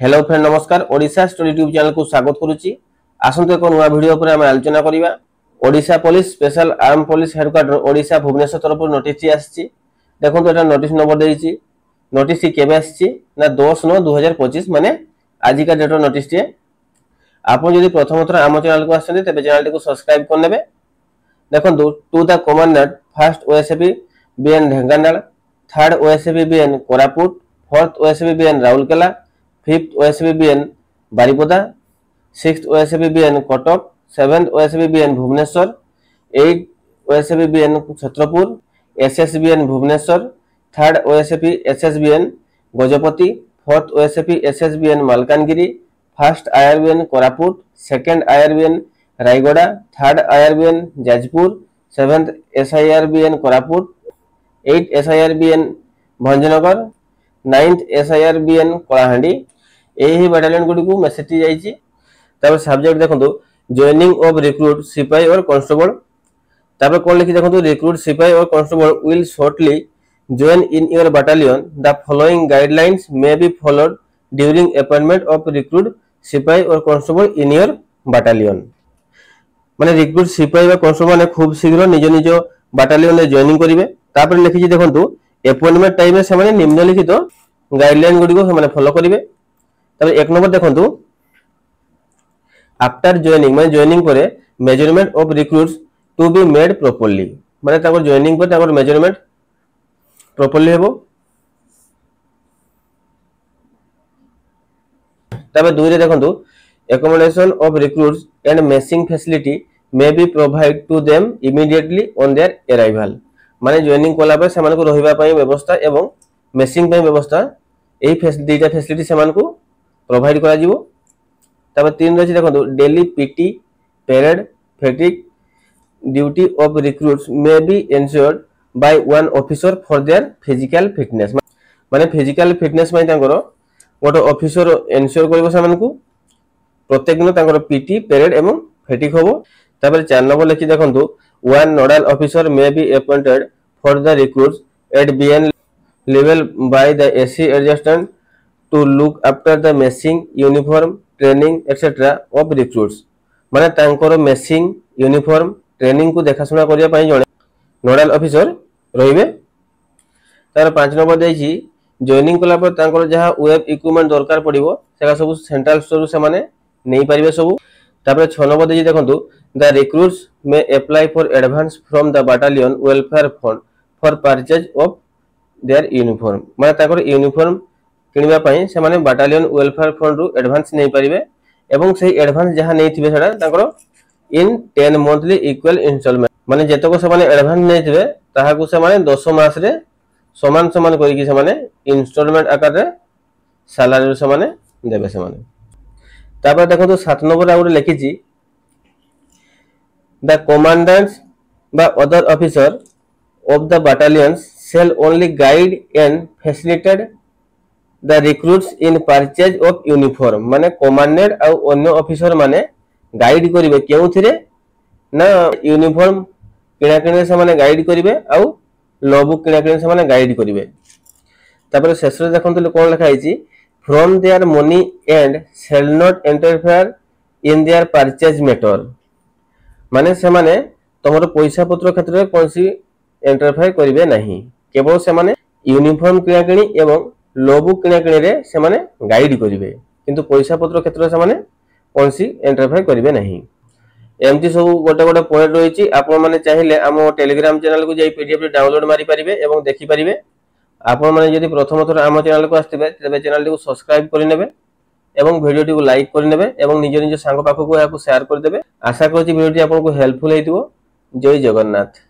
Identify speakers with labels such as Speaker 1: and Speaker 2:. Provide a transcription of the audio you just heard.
Speaker 1: Hello friend नमस्कार Odisha story YouTube channel को स्वागत करुच्ची। आसंत एक नुआ वीडियो पर आम आलोचना करवा। Odisha police special arm police headquarter Odisha Bhubaneswar तरफ नोटिस आसी। देखो एटा नोटिस नंबर देइछि। नोटिस केबे आसी ना 10/9/2025 माने आज का डेट नोटिस टी। आप जदि प्रथम थर आम चैनल को आछन तबे चैनल को सब्सक्राइब कर नेबे। देखो to the commandant first OSAP BN Dhenkanal, third OSAP BN Koraput, fourth OSAP BN Rourkela, fifth OSAP BN Baripada, sixth OSAP BN Cuttack, seventh OSAP BN Bhubaneswar, eight OSAP BN Chhatrapur, SSBN Bhubaneswar, third OSAP SSBN Gajapati, fourth OSAP SSBN Malkangiri, first IRBN Koraput, second IRBN Rayagada, third IRBN Jajpur, seventh SIRBN Koraput, eight SIRBN Bhanjanagar, ninth SIRBN Kalahandi. यही battalion गुडी को message जाइछि। तब subject देखंतु joining of recruit सिपाही और constable. तब कोन लिखि देखंतु रिक्रूट सिपाही और constable will shortly join in your battalion. The following guidelines may be followed during appointment of recruit सिपाही और कांस्टेबल in your battalion। माने रिक्रूट सिपाही और कांस्टेबल ने खूब शीघ्र निज निज बाटालियन में जॉइनिंग करिवे। तापर लिखि देखंतु अपॉइंटमेंट टाइम में से माने निम्नलिखित गाइडलाइन गुडी को माने फॉलो करिवे। तब एक नंबर देखंतु आफ्टर जॉइनिंग माने जॉइनिंग करे measurement of recruits to be made properly. माने ताकर जॉइनिंग पर ताकर मेजरमेंट प्रॉपर्ली हेबो। तबे दुई रे देखंतु accommodation of recruits and messing facility may be provide to them immediately on their arrival. माने जॉइनिंग कोला पर समान को रहिबा पई व्यवस्था एवं मेसिंग पई व्यवस्था एई दुईटा फैसिलिटी समान को प्रोवाइड करा जिवो। तब तीन रही देखो daily PT parade fatigue duty of recruits may be ensured by one officer for their physical fitness. माने फिजिकल फिटनेस में तांकर गोटे ऑफिसर एंश्योर करबो समान को प्रत्येक दिन तांकर पीटी पेरेड एवं फैटिक होबो। तब 4 नंबर लिखि देखंतु one nodal officer may be appointed for the recruits at BN level by the AC adjutant to look after the messing uniform training etc of recruits। माने तांकर मेसिंग यूनिफॉर्म ट्रेनिंग को देखाशुना करिया पई जणे नोडल ऑफिसर रहिबे। तार 5 number देछि joining कला पर तांकर जहा वेब इक्विपमेंट दरकार पड़िबो सेका सब सेंट्रल स्टोर से माने नै परिबे सब। तापर 6 नंबर देछि देखंतु the recruits may apply for advance from the battalion welfare fund for purchase of their uniform. माने तांकर यूनिफॉर्म किनिबा पई से माने बटालियन वेलफेयर फंड रु एडवांस नै परिबे एवं से एडवांस जहां नै थिबे सेडा तांकर इन 10 मंथली इक्वल इंस्टॉलमेंट। माने जेतको से माने एडवांस नै थिबे ताहा को से माने 10 मास रे समान समान करि कि से माने इंस्टॉलमेंट आकार रे सैलरी से माने देबे से माने। तापर देखो तो 7 नंबर आ उरे लिखिछि द कमांडेंट्स बा other officer of the battalions shall only guide and facilitate the recruits in purchase of uniform. माने कमांडेंट आ अन्य ऑफिसर माने गाइड करिवे केउथिरे ना यूनिफॉर्म किना किने से माने गाइड करिवे आ लॉ बुक किना किने से माने गाइड करिवे। तापर शेष रे देखंतु कोन लिखा हिची from their money and shall not interfere in their purchase matter. माने से माने तमरो पैसा पत्र क्षेत्र रे कोनसी इंटरफेयर करिवे नहीं, केवल से माने यूनिफॉर्म किना किनी एवं लॉ बुक किना किने रे से माने गाइड करिवे किंतु पैसा पत्र क्षेत्र से माने कोनसी इंटरफेयर करिवे नहीं। एमती सब गोटे गोटे पॉइंट रहिछि। आपण माने चाहिले हमो टेलीग्राम चैनल को जाई पीडीएफ डाउनलोड मारी परिबे एवं देखि परिबे। आपण माने यदि प्रथम थर हमो चैनल को आस्थिबे तबे चैनल को सब्सक्राइब करि नेबे एवं वीडियो को लाइक करि नेबे एवं निज निज सांग पाखो को याको शेयर कर देबे। आशा करछि वीडियो आपन को हेल्पफुल हेतिबो। जय जगन्नाथ।